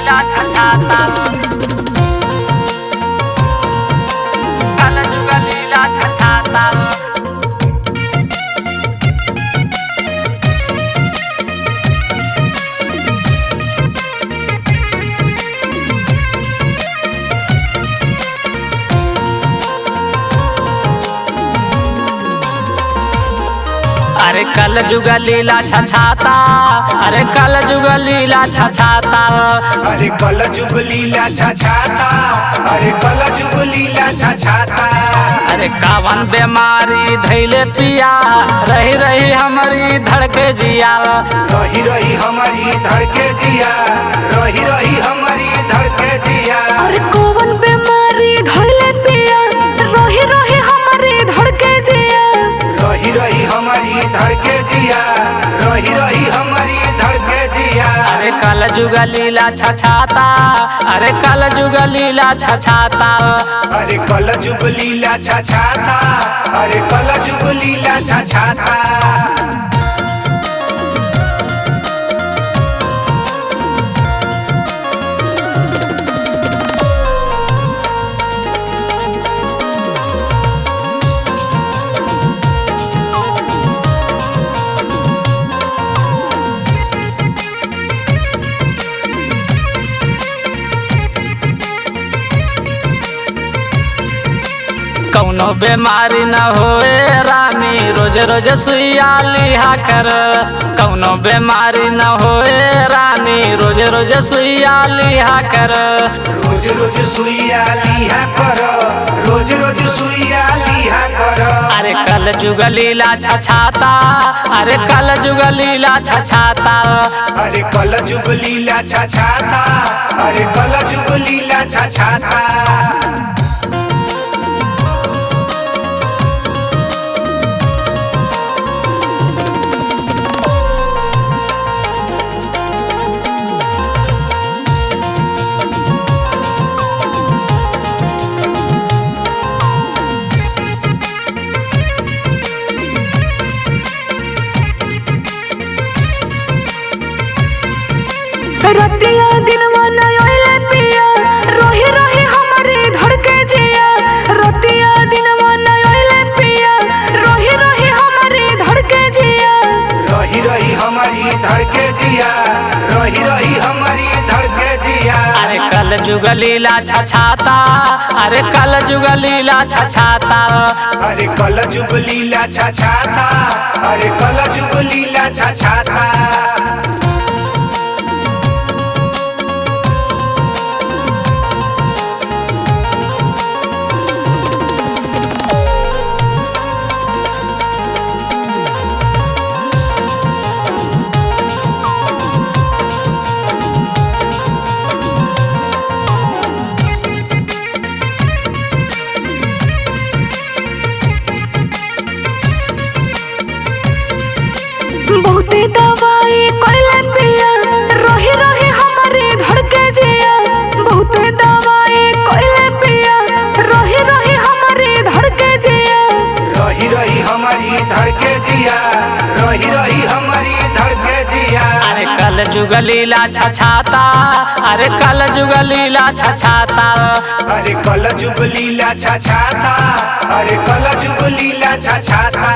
लीला छछाता कल जुग लीला छछाता अरे कल जुग लीला छछाता अरे कल जुग लीला छछाता अरे कल जुग लीला छछाता अरे कल जुग लीला छछाता अरे कावन बीमारी धैले पिया रही रही हमारी धड़के जिया रही रही हमारी धड़के जिया रही रही हमारी धड़के जिया अरे कौन बीमारी धइले पिया रही रही हमारी धड़के जिया रही रही हमारी धड़के जिया रही रही हमारी धड़के जिया अरे कल जुग लीला छछाता अरे कल जुग लीला छछाता अरे कल जुग लीला छछाता अरे कल जुग लीला छछाता कौनो बीमारी न होए रानी रोज रोज सुइया लिहा कर कौनो बीमारी न होए रानी रोज रोज सुइया लिहा कर रोज रोज सुइया लिहा करो रोज रोज सुइया लिहा करो अरे कल जुग लीला छछाता अरे कल जुग लीला छछाता अरे कल जुग लीला छछाता अरे कल जुग लीला छछाता रतिया दिनवा न आइले पिया रही रही हमारी धड़के जिया रतिया दिनवा न आइले पिया रही रही हमारी धड़के जिया रही रही हमारी धड़के जिया रही रही हमारी धड़के जिया अरे कल जुग लीला छछाता अरे कल जुग लीला छछाता अरे कल जुग लीला छछाता अरे कल जुग लीला छछाता बहुते दवाई कइले पिया रही रही हमारी धड़के जिया बहुते दवाई कइले पिया रही रही हमारी धड़के जिया रही रही हमारी धड़के जिया रही रही हमारी धड़के जिया अरे कल जुग लीला छछाता अरे कल जुग लीला छछाता अरे कल जुग लीला छछाता अरे कल जुग लीला छछाता